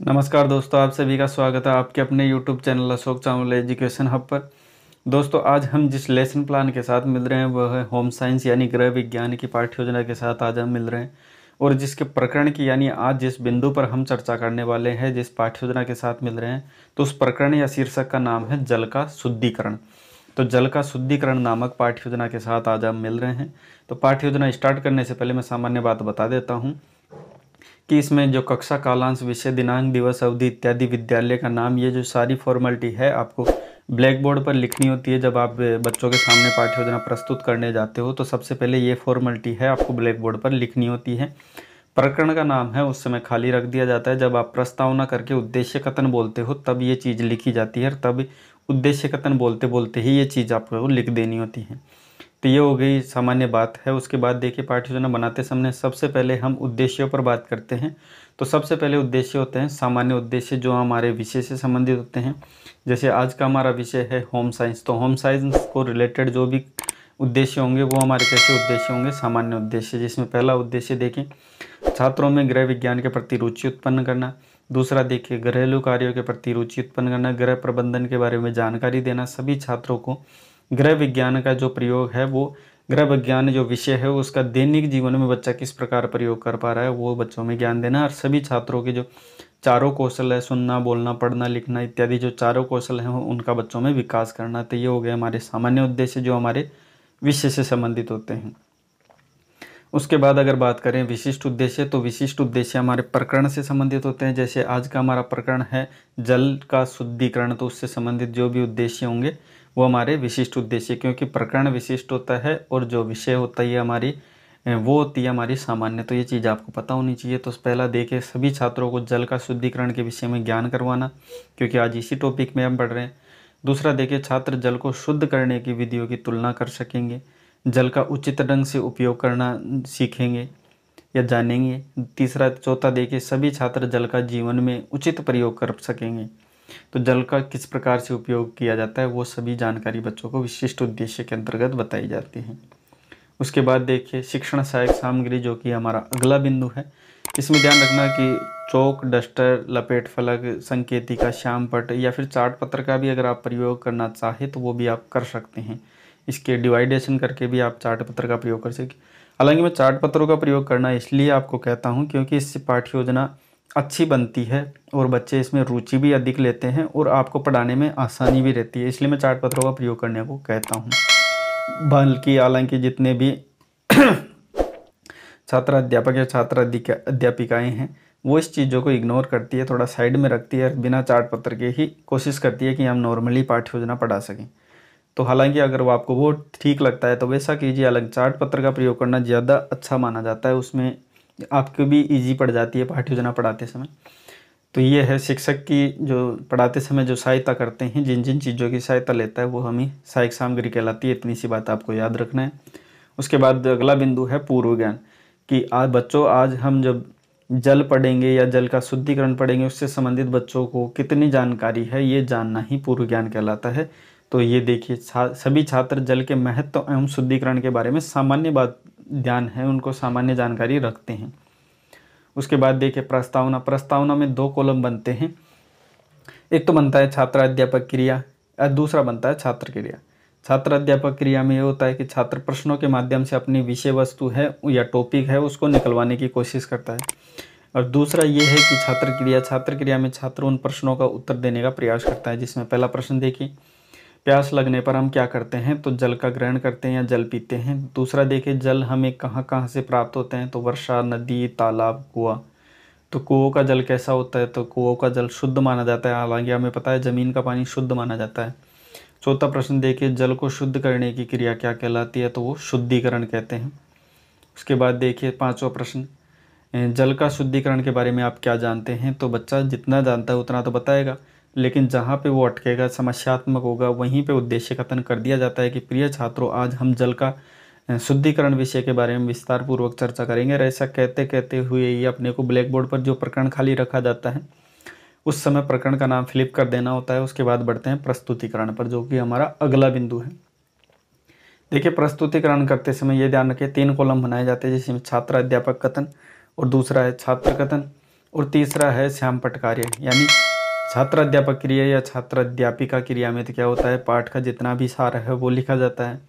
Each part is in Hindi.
नमस्कार दोस्तों, आप सभी का स्वागत है आपके अपने YouTube channel Ashok Chawla education hub पर। दोस्तों, आज हम जिस लेसन प्लान के साथ मिल रहे हैं वह है होम साइंस यानी गृह विज्ञान की पाठ्य योजना के साथ आज हम मिल रहे हैं। और जिसके प्रकरण की यानी आज जिस बिंदु पर हम चर्चा करने वाले हैं, जिस पाठ्य योजना के साथ मिल रहे हैं, तो उस प्रकरण या शीर्षक का नाम है जल का शुद्धिकरण। तो जल का शुद्धिकरण नामक पाठ्य योजना के साथ आज हम मिल रहे हैं। तो पाठ्य योजना स्टार्ट करने से पहले मैं सामान्य बात बता देता हूँ कि इसमें जो कक्षा, कालांश, विषय, दिनांक, दिवस, अवधि इत्यादि, विद्यालय का नाम, ये जो सारी फॉर्मेलिटी है आपको ब्लैक बोर्ड पर लिखनी होती है। जब आप बच्चों के सामने पाठ्य योजना प्रस्तुत करने जाते हो तो सबसे पहले ये फॉर्मेलिटी है आपको ब्लैक बोर्ड पर लिखनी होती है। प्रकरण का नाम है उस समय खाली रख दिया जाता है। जब आप प्रस्तावना करके उद्देश्य कथन बोलते हो तब ये चीज़ लिखी जाती है, और तब उद्देश्य कथन बोलते बोलते ही ये चीज़ आपको लिख देनी होती है। तो ये हो गई सामान्य बात है। उसके बाद देखिए, पाठ्य योजना बनाते समय सबसे पहले हम उद्देश्यों पर बात करते हैं। तो सबसे पहले उद्देश्य होते हैं सामान्य उद्देश्य, जो हमारे विषय से संबंधित होते हैं। जैसे आज का हमारा विषय है होम साइंस, तो होम साइंस को रिलेटेड जो भी उद्देश्य होंगे वो हमारे कैसे उद्देश्य होंगे, सामान्य उद्देश्य। जिसमें पहला उद्देश्य देखें, छात्रों में गृह विज्ञान के प्रति रुचि उत्पन्न करना। दूसरा देखिए, घरेलू कार्यों के प्रति रुचि उत्पन्न करना, गृह प्रबंधन के बारे में जानकारी देना। सभी छात्रों को गृह विज्ञान का जो प्रयोग है, वो गृह विज्ञान जो विषय है उसका दैनिक जीवन में बच्चा किस प्रकार प्रयोग कर पा रहा है, वो बच्चों में ज्ञान देना। और सभी छात्रों के जो चारों कौशल है, सुनना, बोलना, पढ़ना, लिखना इत्यादि, जो चारों कौशल हैं उनका बच्चों में विकास करना। तो ये हो गए हमारे सामान्य उद्देश्य जो हमारे विषय से संबंधित होते हैं। उसके बाद अगर बात करें विशिष्ट उद्देश्य, तो विशिष्ट उद्देश्य हमारे प्रकरण से संबंधित होते हैं। जैसे आज का हमारा प्रकरण है जल का शुद्धिकरण, तो उससे संबंधित जो भी उद्देश्य होंगे वो हमारे विशिष्ट उद्देश्य, क्योंकि प्रकरण विशिष्ट होता है और जो विषय होता है हमारी वो होती है हमारी सामान्य। तो ये चीज़ आपको पता होनी चाहिए। तो पहला देखिए, सभी छात्रों को जल का शुद्धिकरण के विषय में ज्ञान करवाना, क्योंकि आज इसी टॉपिक में हम पढ़ रहे हैं। दूसरा देखिए, छात्र जल को शुद्ध करने की विधियों की तुलना कर सकेंगे, जल का उचित ढंग से उपयोग करना सीखेंगे या जानेंगे। तीसरा चौथा देखिए, सभी छात्र जल का जीवन में उचित प्रयोग कर सकेंगे। तो जल का किस प्रकार से उपयोग किया जाता है वो सभी जानकारी बच्चों को विशिष्ट उद्देश्य के अंतर्गत बताई जाती है। उसके बाद देखिए, शिक्षण सहायक सामग्री, जो कि हमारा अगला बिंदु है। इसमें ध्यान रखना कि चौक, डस्टर, लपेट फलक, संकेतिका, श्याम पट या फिर चार्ट पत्र का भी अगर आप प्रयोग करना चाहें तो वो भी आप कर सकते हैं। इसके डिवाइडेशन करके भी आप चार्ट पत्र का प्रयोग कर सकें। हालांकि मैं चार्ट पत्रों का प्रयोग करना इसलिए आपको कहता हूँ क्योंकि इससे पाठ्य योजना अच्छी बनती है और बच्चे इसमें रुचि भी अधिक लेते हैं और आपको पढ़ाने में आसानी भी रहती है, इसलिए मैं चार्ट पत्रों का प्रयोग करने को कहता हूँ। बल्कि हालांकि जितने भी छात्र अध्यापक या छात्र अध्यापिकाएं हैं वो इस चीज़ों को इग्नोर करती है, थोड़ा साइड में रखती है, बिना चार्ट पत्र के ही कोशिश करती है कि हम नॉर्मली पाठ्य योजना पढ़ा सकें। तो हालांकि अगर वो आपको वो ठीक लगता है तो वैसा कीजिए। अलग चार्ट पत्र का प्रयोग करना ज़्यादा अच्छा माना जाता है, उसमें आपको भी इजी पड़ जाती है पाठ्य योजना पढ़ाते समय। तो ये है शिक्षक की जो पढ़ाते समय जो सहायता करते हैं, जिन जिन चीज़ों की सहायता लेता है वो हमें सहायक सामग्री कहलाती है। इतनी सी बात आपको याद रखना है। उसके बाद अगला बिंदु है पूर्व ज्ञान, कि आज बच्चों, आज हम जब जल पढ़ेंगे या जल का शुद्धिकरण पढ़ेंगे उससे संबंधित बच्चों को कितनी जानकारी है ये जानना ही पूर्व ज्ञान कहलाता है। तो ये देखिए, सभी छात्र जल के महत्व एवं शुद्धिकरण के बारे में सामान्य बात ध्यान है, उनको सामान्य जानकारी रखते हैं। उसके बाद देखिए, प्रस्तावना। प्रस्तावना में 2 कॉलम बनते हैं। एक तो बनता है छात्र अध्यापक क्रिया और दूसरा बनता है छात्र क्रिया। छात्र अध्यापक क्रिया में ये होता है कि छात्र प्रश्नों के माध्यम से अपनी विषय वस्तु है या टॉपिक है उसको निकलवाने की कोशिश करता है। और दूसरा ये है कि छात्र क्रिया। छात्र क्रिया में छात्र उन प्रश्नों का उत्तर देने का प्रयास करता है, जिसमें पहला प्रश्न देखिए, प्यास लगने पर हम क्या करते हैं, तो जल का ग्रहण करते हैं या जल पीते हैं। दूसरा देखिए, जल हमें कहाँ कहाँ से प्राप्त होते हैं, तो वर्षा, नदी, तालाब, कुआं। तो कुओं का जल कैसा होता है, तो कुओं का जल शुद्ध माना जाता है, हालांकि हमें पता है ज़मीन का पानी शुद्ध माना जाता है। चौथा प्रश्न देखिए, जल को शुद्ध करने की क्रिया क्या कहलाती है, तो वो शुद्धिकरण कहते हैं। उसके बाद देखिए 5वां प्रश्न, जल का शुद्धिकरण के बारे में आप क्या जानते हैं, तो बच्चा जितना जानता है उतना तो बताएगा, लेकिन जहाँ पे वो अटकेगा, समस्यात्मक होगा, वहीं पे उद्देश्य कथन कर दिया जाता है कि प्रिय छात्रों, आज हम जल का शुद्धिकरण विषय के बारे में विस्तार पूर्वक चर्चा करेंगे। और ऐसा कहते कहते हुए ही अपने को ब्लैक बोर्ड पर जो प्रकरण खाली रखा जाता है उस समय प्रकरण का नाम फ्लिप कर देना होता है। उसके बाद बढ़ते हैं प्रस्तुतिकरण पर, जो कि हमारा अगला बिंदु है। देखिए, प्रस्तुतिकरण करते समय ये ध्यान रखिए 3 कॉलम बनाए जाते हैं, जिसमें छात्र अध्यापक कथन और दूसरा है छात्र कथन और तीसरा है श्यामपट्ट कार्य, यानी छात्र अध्यापक क्रिया या छात्र अध्यापिका क्रिया में तो क्या होता है, पाठ का जितना भी सार है वो लिखा जाता है।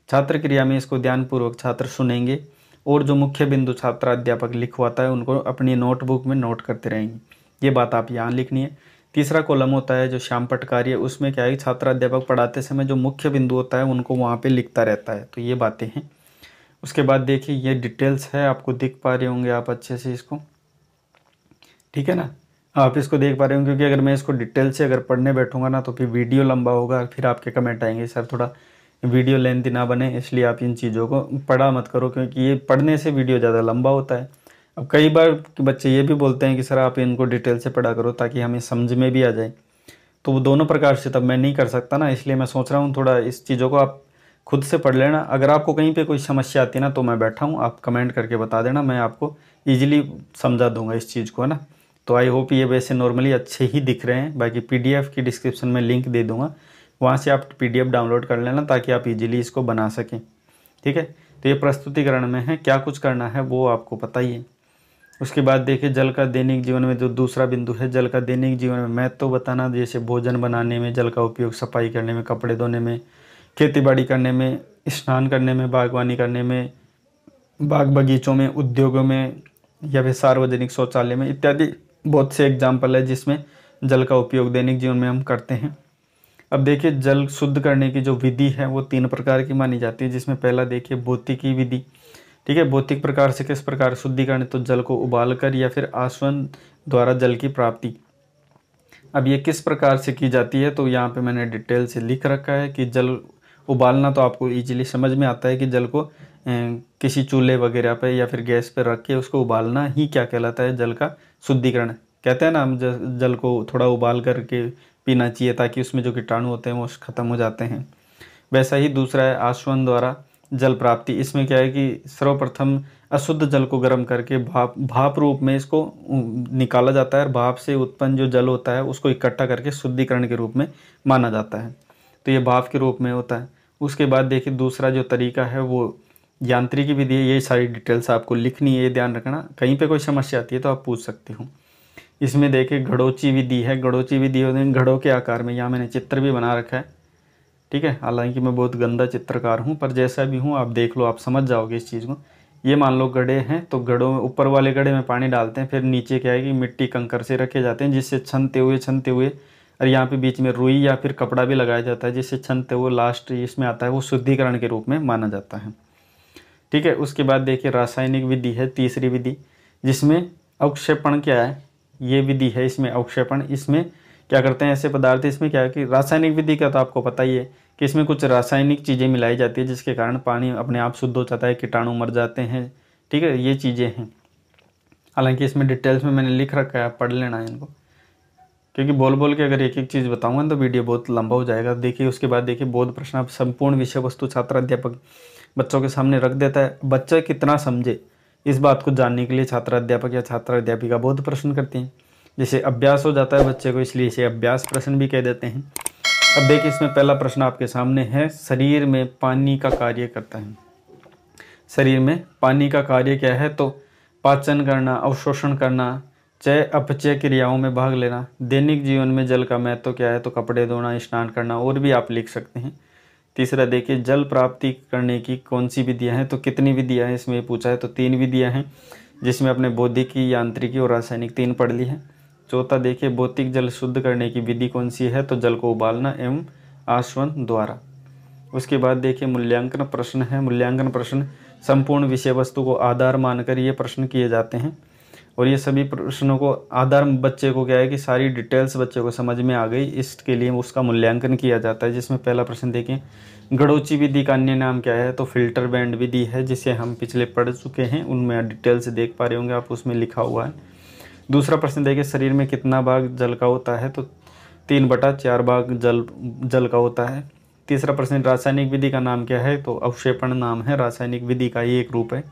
छात्र क्रिया में इसको ध्यानपूर्वक छात्र सुनेंगे और जो मुख्य बिंदु छात्र अध्यापक लिखवाता है उनको अपनी नोटबुक में नोट करते रहेंगे। ये बात आप यहाँ लिखनी है। तीसरा कॉलम होता है जो श्यामपट्ट कार्य, उसमें क्या है, छात्र अध्यापक पढ़ाते समय जो मुख्य बिंदु होता है उनको वहाँ पे लिखता रहता है। तो ये बातें हैं। उसके बाद देखिए ये डिटेल्स है, आपको दिख पा रहे होंगे आप अच्छे से इसको, ठीक है ना, आप इसको देख पा रहे होंगे। क्योंकि अगर मैं इसको डिटेल से अगर पढ़ने बैठूंगा ना तो फिर वीडियो लंबा होगा, फिर आपके कमेंट आएंगे सर थोड़ा वीडियो लेंथी ना बने, इसलिए आप इन चीज़ों को पढ़ा मत करो, क्योंकि ये पढ़ने से वीडियो ज़्यादा लंबा होता है। अब कई बार बच्चे ये भी बोलते हैं कि सर आप इनको डिटेल से पढ़ा करो ताकि हमें समझ में भी आ जाए, तो वो दोनों प्रकार से तब मैं नहीं कर सकता ना, इसलिए मैं सोच रहा हूँ थोड़ा इस चीज़ों को आप खुद से पढ़ लेना। अगर आपको कहीं पे कोई समस्या आती है ना तो मैं बैठा हूँ, आप कमेंट करके बता देना, मैं आपको ईजिली समझा दूंगा इस चीज़ को, है ना। तो आई होप ये वैसे नॉर्मली अच्छे ही दिख रहे हैं। बाकी पीडीएफ की डिस्क्रिप्शन में लिंक दे दूंगा, वहाँ से आप पीडीएफ डाउनलोड कर लेना ताकि आप इजीली इसको बना सकें, ठीक है। तो ये प्रस्तुतिकरण में है, क्या कुछ करना है वो आपको पता ही है। उसके बाद देखिए जल का दैनिक जीवन में जो दूसरा बिंदु है, जल का दैनिक जीवन में महत्व तो बताना, जैसे भोजन बनाने में जल का उपयोग, सफाई करने में, कपड़े धोने में, खेती बाड़ी करने में, स्नान करने में, बागवानी करने में, बाग बगीचों में, उद्योगों में या फिर सार्वजनिक शौचालय में इत्यादि बहुत से एग्जाम्पल है जिसमें जल का उपयोग दैनिक जीवन में हम करते हैं। अब देखिए जल शुद्ध करने की जो विधि है वो 3 प्रकार की मानी जाती है, जिसमें पहला देखिए भौतिकी विधि, ठीक है। भौतिक प्रकार से किस प्रकार शुद्धिकरण, तो जल को उबालकर या फिर आसवन द्वारा जल की प्राप्ति। अब ये किस प्रकार से की जाती है, तो यहाँ पे मैंने डिटेल से लिख रखा है कि जल उबालना तो आपको इजीली समझ में आता है कि जल को किसी चूल्हे वगैरह पे या फिर गैस पे रख के उसको उबालना ही क्या कहलाता है, जल का शुद्धिकरण। कहते हैं ना हम जल को थोड़ा उबाल करके पीना चाहिए ताकि उसमें जो कीटाणु होते हैं वो ख़त्म हो जाते हैं। वैसा ही दूसरा है आसवन द्वारा जल प्राप्ति। इसमें क्या है कि सर्वप्रथम अशुद्ध जल को गर्म करके भाप रूप में इसको निकाला जाता है और भाप से उत्पन्न जो जल होता है उसको इकट्ठा करके शुद्धिकरण के रूप में माना जाता है। तो ये भाप के रूप में होता है। उसके बाद देखिए दूसरा जो तरीका है वो यांत्रिकी विधि है। ये सारी डिटेल्स आपको लिखनी है, ये ध्यान रखना, कहीं पे कोई समस्या आती है तो आप पूछ सकते हो। इसमें देखिए घड़ोची विधि है। घड़ोची विधि होती है घड़ों के आकार में, यहाँ मैंने चित्र भी बना रखा है, ठीक है। हालांकि मैं बहुत गंदा चित्रकार हूँ, पर जैसा भी हूँ आप देख लो, आप समझ जाओगे इस चीज़ को। ये मान लो गड्ढे हैं, तो गड्ढों में ऊपर वाले गड्ढे में पानी डालते हैं, फिर नीचे क्या है कि मिट्टी कंकर से रखे जाते हैं जिससे छनते हुए और यहाँ पे बीच में रुई या फिर कपड़ा भी लगाया जाता है जिससे छनते हुए लास्ट इसमें आता है, वो शुद्धिकरण के रूप में माना जाता है, ठीक है। उसके बाद देखिए रासायनिक विधि है, तीसरी विधि, जिसमें अवक्षेपण क्या है, ये विधि है। इसमें अवक्षेपण, इसमें क्या करते हैं ऐसे पदार्थ, इसमें क्या है कि रासायनिक विधि का तो आपको पता ही है कि इसमें कुछ रासायनिक चीज़ें मिलाई जाती है जिसके कारण पानी अपने आप शुद्ध हो जाता है, कीटाणु मर जाते हैं, ठीक है। ये चीज़ें हैं। हालांकि इसमें डिटेल्स में मैंने लिख रखा है, आप पढ़ लेना है इनको, क्योंकि बोल बोल के अगर एक एक चीज़ बताऊंगा तो वीडियो बहुत लंबा हो जाएगा। देखिए उसके बाद देखिए बोध प्रश्न, आप संपूर्ण विषय वस्तु छात्र अध्यापक बच्चों के सामने रख देता है। बच्चा कितना समझे इस बात को जानने के लिए छात्र अध्यापक या छात्र अध्यापिका बोध प्रश्न करते हैं। जैसे अभ्यास हो जाता है बच्चे को, इसलिए इसे अभ्यास प्रश्न भी कह देते हैं। अब देखिए इसमें पहला प्रश्न आपके सामने है, शरीर में पानी का कार्य करता है। शरीर में पानी का कार्य क्या है, तो पाचन करना, अवशोषण करना, चय अपचय क्रियाओं में भाग लेना। दैनिक जीवन में जल का महत्व क्या है, तो कपड़े धोना, स्नान करना, और भी आप लिख सकते हैं। तीसरा देखिए जल प्राप्ति करने की कौन सी विधियां हैं, तो कितनी विधियां हैं इसमें पूछा है, तो 3 विधियां हैं, जिसमें अपने बौद्धिकी, यांत्रिकी और रासायनिक 3 पढ़ ली है। चौथा देखिए भौतिक जल शुद्ध करने की विधि कौन सी है, तो जल को उबालना एवं आसवन द्वारा। उसके बाद देखिए मूल्यांकन प्रश्न है। मूल्यांकन प्रश्न संपूर्ण विषय वस्तु को आधार मानकर ये प्रश्न किए जाते हैं, और ये सभी प्रश्नों को आधार बच्चे को क्या है कि सारी डिटेल्स बच्चे को समझ में आ गई, इसके लिए उसका मूल्यांकन किया जाता है। जिसमें पहला प्रश्न देखिए घड़ोची विधि का अन्य नाम क्या है, तो फिल्टर बैंड विधि है, जिसे हम पिछले पढ़ चुके हैं, उनमें डिटेल्स देख पा रहे होंगे आप, उसमें लिखा हुआ है। दूसरा प्रश्न देखिए शरीर में कितना भाग जल का होता है, तो 3/4 भाग जल का होता है। तीसरा प्रश्न रासायनिक विधि का नाम क्या है, तो अवक्षेपण नाम है रासायनिक विधि का, ये एक रूप है।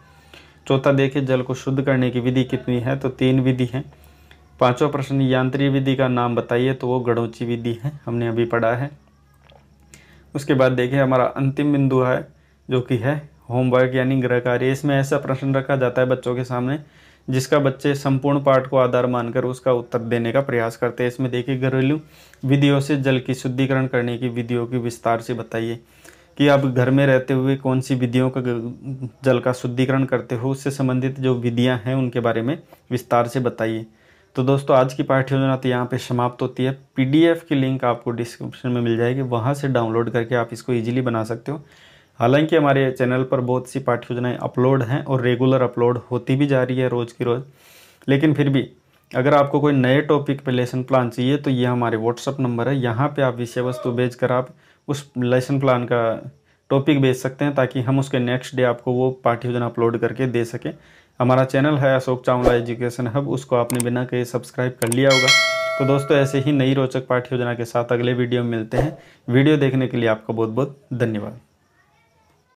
चौथा देखिए जल को शुद्ध करने की विधि कितनी है, तो 3 विधि है। पांचवा प्रश्न यांत्रिक विधि का नाम बताइए, तो वो घड़ोची विधि है, हमने अभी पढ़ा है। उसके बाद देखिए हमारा अंतिम बिंदु है जो कि है होमवर्क यानी गृह कार्य। इसमें ऐसा प्रश्न रखा जाता है बच्चों के सामने जिसका बच्चे संपूर्ण पाठ को आधार मानकर उसका उत्तर देने का प्रयास करते हैं। इसमें देखिए, घरेलू विधियों से जल की शुद्धिकरण करने की विधियों की विस्तार से बताइए कि आप घर में रहते हुए कौन सी विधियों का जल का शुद्धिकरण करते हो, उससे संबंधित जो विधियां हैं उनके बारे में विस्तार से बताइए। तो दोस्तों, आज की पाठ्य योजना तो यहाँ पे समाप्त होती है। पीडीएफ की लिंक आपको डिस्क्रिप्शन में मिल जाएगी, वहाँ से डाउनलोड करके आप इसको ईजिली बना सकते हो। हालांकि हमारे चैनल पर बहुत सी पाठ्य योजनाएँ अपलोड हैं और रेगुलर अपलोड होती भी जा रही है रोज़ की रोज़, लेकिन फिर भी अगर आपको कोई नए टॉपिक पे लेसन प्लान चाहिए तो ये हमारे व्हाट्सअप नंबर है, यहाँ पे आप विषय वस्तु भेजकर आप उस लेसन प्लान का टॉपिक भेज सकते हैं, ताकि हम उसके नेक्स्ट डे आपको वो पाठ्य योजना अपलोड करके दे सकें। हमारा चैनल है अशोक चावला एजुकेशन हब, उसको आपने बिना कहे सब्सक्राइब कर लिया होगा। तो दोस्तों, ऐसे ही नई रोचक पाठ्य योजना के साथ अगले वीडियो में मिलते हैं। वीडियो देखने के लिए आपका बहुत बहुत धन्यवाद।